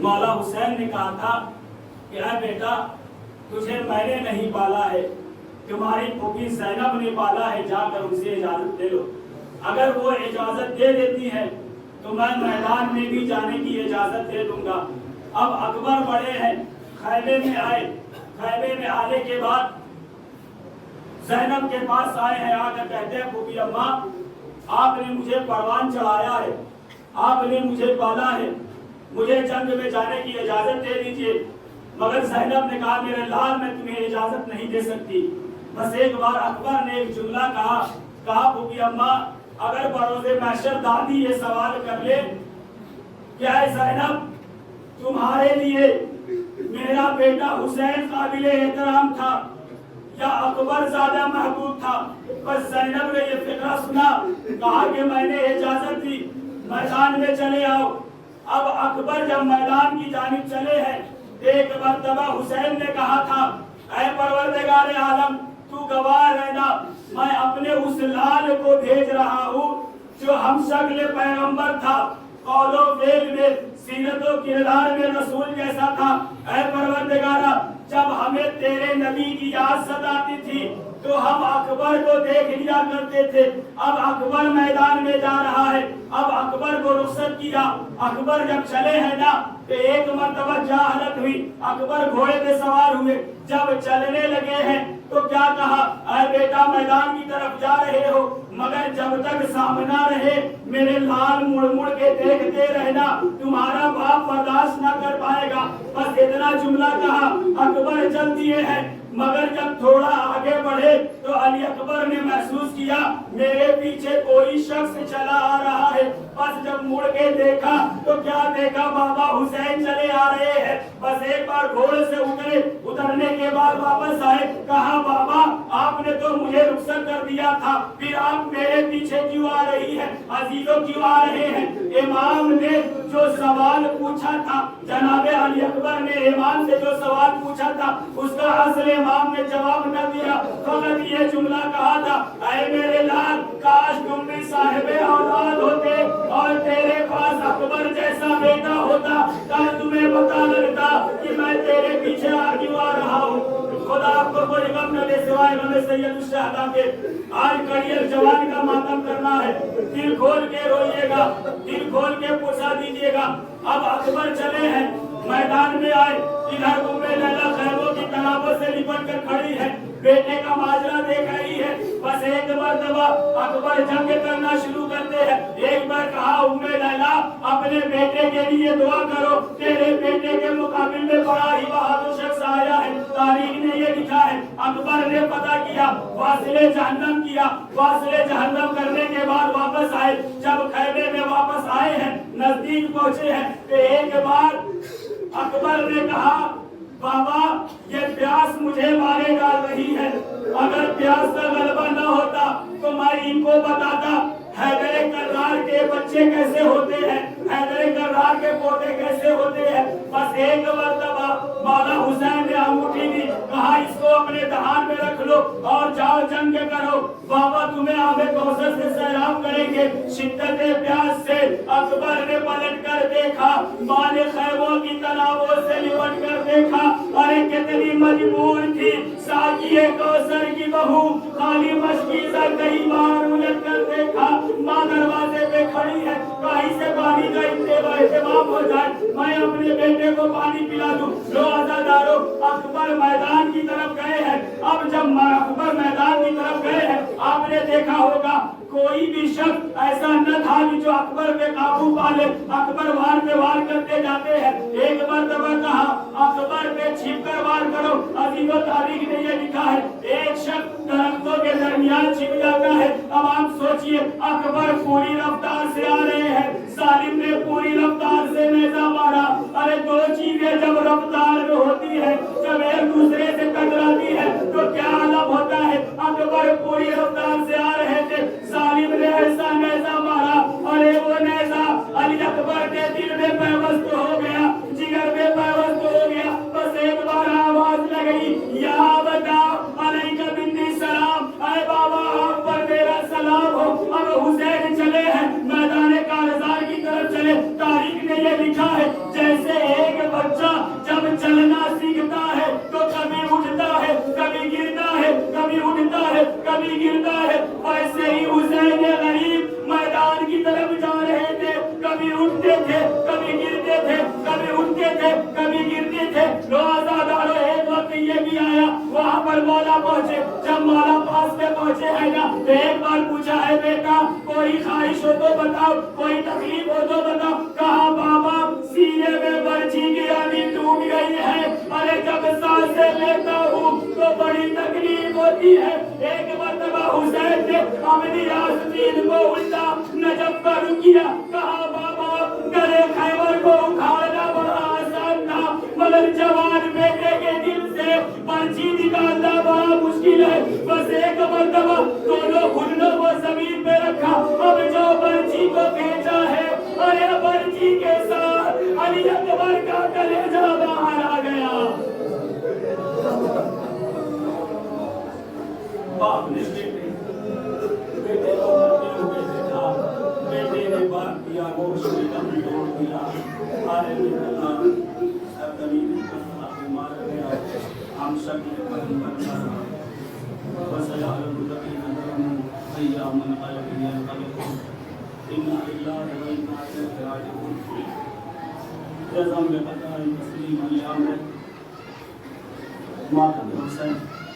مولا حسین نے کہا تھا کہ اے بیٹا تجھے میں نے نہیں پالا ہے، تمہاری پھوپھی زینب نے پالا ہے، جا کر ان سے اجازت لے لو۔ اگر وہ اجازت دے دیتی ہے تو میں میدان میں بھی جانے کی اجازت دے دوں گا۔ اب اکبر بڑے ہیں، خیمے میں آئے، خیمے میں آنے کے بعد زینب کے پاس آئے ہیں، آ کر کہتے ہیں پھوپھی اماں آپ نے مجھے پروان چڑھایا ہے، آپ نے مجھے پالا ہے، مجھے جنگ میں جانے کی اجازت دے دیجئے۔ مگر زینب نے کہا میرے لال میں تمہیں اجازت نہیں دے سکتی۔ بس ایک بار اکبر نے ایک جملہ کہا پھوپھی اماں اگر بروز محشر دادی یہ سوال کر لے کہ اے زینب تمہارے لیے میرا بیٹا حسین قابل احترام تھا یا اکبر زیادہ محبوب تھا، بس زینب نے یہ فقرہ سنا، کہا کہ میں نے اجازت دی میدان میں چلے آؤ۔ اب اکبر جب میدان کی جانب چلے ہیں، ایک مرتبہ حسین نے کہا تھا اے پروردگار عالم تو گواہ رہنا، میں اپنے اس لال کو بھیج رہا ہوں جو ہم شکل پیغمبر تھا، قول و فعل میں، سیرت و کردار میں رسول جیسا تھا۔ اے پروردگارہ جب ہمیں تیرے نبی کی یاد ستاتی تھی تو ہم اکبر کو دیکھ لیا کرتے تھے، اب اکبر میدان میں جا رہا ہے، اب اکبر کو رخصت کیا۔ اکبر جب چلے ہیں نا تو ایک مرتبہ جاہلت ہوئی، اکبر گھوڑے پہ سوار ہوئے، جب چلنے لگے ہیں تو کیا کہا اے بیٹا میدان کی طرف جا رہے ہو مگر جب تک سامنا رہے میرے لال مڑ مڑ کے دیکھتے رہنا، تمہارا باپ برداشت نہ کر پائے گا۔ بس اتنا جملہ کہا، اکبر چل دیے ہیں، مگر جب تھوڑا آگے بڑھے تو علی اکبر نے محسوس کیا میرے پیچھے کوئی شخص چلا آ رہا ہے۔ بس جب مڑ کے دیکھا تو کیا دیکھا بابا حسین چلے آ رہے ہیں۔ بس ایک بار گھوڑے سے اترے، اترنے کے بعد واپس آئے، کہا بابا آپ نے تو مجھے رخصت کر دیا تھا، پھر آپ میرے پیچھے کیوں آ رہی ہیں، عزیزوں کیوں آ رہے ہیں؟ امام نے جو سوال پوچھا تھا، جناب علی اکبر نے امام سے جو سوال پوچھا تھا اس کا اصل امام نے جواب نہ دیا، فقط یہ جملہ کہا تھا اے میرے لال کاش تم بھی صاحب اولاد ہوتے اور تیرے پاس اکبر جیسا بیٹا ہوتا، کاش تمہیں پتہ لگتا کہ میں تیرے پیچھے کیوں آ رہا ہوں۔ خدا آپ کو کوئی غم نہ دے سوائے غم سید الشہداء کے۔ آج کڑیل جوان کا ماتم کرنا ہے، دل کھول کے روئیے گا، دل کھول کے پرسا دیجیے گا۔ اب اکبر چلے ہیں، میدان میں آئے، ادھر ام لیلا خیموں کی تنابوں سے لپٹ کر کھڑی ہے، بیٹے کا ماجرا دیکھ رہی ہے۔ بس ایک مرتبہ اکبر جنگ کرنا شروع کرتے ہیں۔ ایک بار کہا ام لیلا اپنے بیٹے کے لیے دعا کرو، تیرے بیٹے کے مقابل میں بڑا ہی بہادر شخص آیا ہے، تاریخ نے یہ لکھا ہے۔ اکبر نے پتہ کیا، واصل جہنم کیا، واصل جہنم کرنے کے بعد واپس آئے۔ جب خیمے میں واپس آئے ہیں، نزدیک پہنچے ہیں کہ ایک بار اکبر نے کہا بابا یہ پیاس مجھے مارے ڈال رہی ہے، اگر پیاس کا غلبہ نہ ہوتا تو میں ان کو بتاتا حیدر کرار کے بچے کیسے ہوتے ہیں، حیدر کرار کے پوتے کیسے ہوتے ہیں۔ بس ایک مرتبہ مولا حسین نے انگوٹھی دی، کہا اس کو اپنے دہان میں رکھ لو اور جاؤ جنگ کرو، بابا تمہیں آب کوثر سے سیراب کریں گے۔ شدت پیاس سے اکبر نے پلٹ کر دیکھا، ماں نے خیموں کی تنابوں سے لپٹ کر دیکھا، ارے کتنی مجبور تھی ساقی کوثر کی بہو، خالی مشکیزہ کئی بار الٹ کر دیکھا، ماں دروازے پہ کھڑی ہے، کہیں سے پانی کا اہتمام ہو جائے، میں اپنے بیٹے کو پانی پلا دوں۔ لو عزادارو اکبر میدان کی طرف گئے ہیں۔ اب جب اکبر میدان کی طرف گئے ہیں، آپ نے دیکھا ہوگا کوئی بھی شخص ایسا نہ تھا کہ جو اکبر پہ قابو پا لے، اکبر وار پہ وار کرتے جاتے ہیں۔ ایک مرتبہ کہا اکبر پہ چھپ کر وار کرو، عزیز و تاریخ نے یہ لکھا ہے ایک شخص درختوں کے درمیان چھپ جاتا ہے۔ اب آپ سوچئے اکبر پوری رفتار سے آ رہے ہیں، ظالم نے پوری رفتار سے نیزہ مارا۔ ارے دو چیزیں جب رفتار میں ہوتی ہے، جب ایک دوسرے سے ٹکراتی ہے تو کیا عالم ہوتا ہے۔ اکبر پوری رفتار سے آ رہے تھے، ظالم نے ایسا نیزہ مارا، ارے وہ نیزہ علی اکبر کے دل میں پیوست ہو گیا، جگر میں پیوست ہو گیا۔ بس ایک بار آواز لگئی یا بتا علیکہ منی سلام، اے بابا آپ پر میرا سلام ہو۔ اب حسین چلے ہیں، میدان کارزار کی طرف چلے، تاریخ نے یہ لکھا ہے جیسے ایک پر مولا پہنچے. جب مولا پاس میں پہنچے ہیں نا تو ایک بار پوچھا ہے بیٹا کوئی خواہش ہو تو بتاؤ, کوئی تکلیف ہو تو بتاؤ. کہا بابا سینے میں برچھی کی آدھی ٹوٹ گئی ہے, ارے جب سانسیں لیتا ہوں تو بڑی تکلیف ہوتی ہے. ایک مرتبہ حسین نے اپنی آستین کو الٹا نجف پر کیا. کہا بابا گرے خیبر کو اکھاڑنا بڑا آسان تھا مگر جوان بیٹے کے دل سے برچھی نکالنا بڑا مشکل ہے. بس ایک مرتبہ دونوں گھٹنوں کو زمین پہ رکھا, اب جو برچھی کو کھینچا ہے ارے برچھی کے ساتھ علی اکبر کا کلیجہ باہر آ گیا. باپ نے بیٹے کو مرتے ہوئے دیکھا, بیٹے نے بات کیا, گوشت میں دم توڑ دیا. ارے بیٹا سب زمین پر بیمار گیا, ہم شکل پر بن وسيعلم الذين ظلموا أيام القلب ينقلبون إنا لله وإنا إليه راجعون. جزم بقضاء المسلم اليوم مات الحسين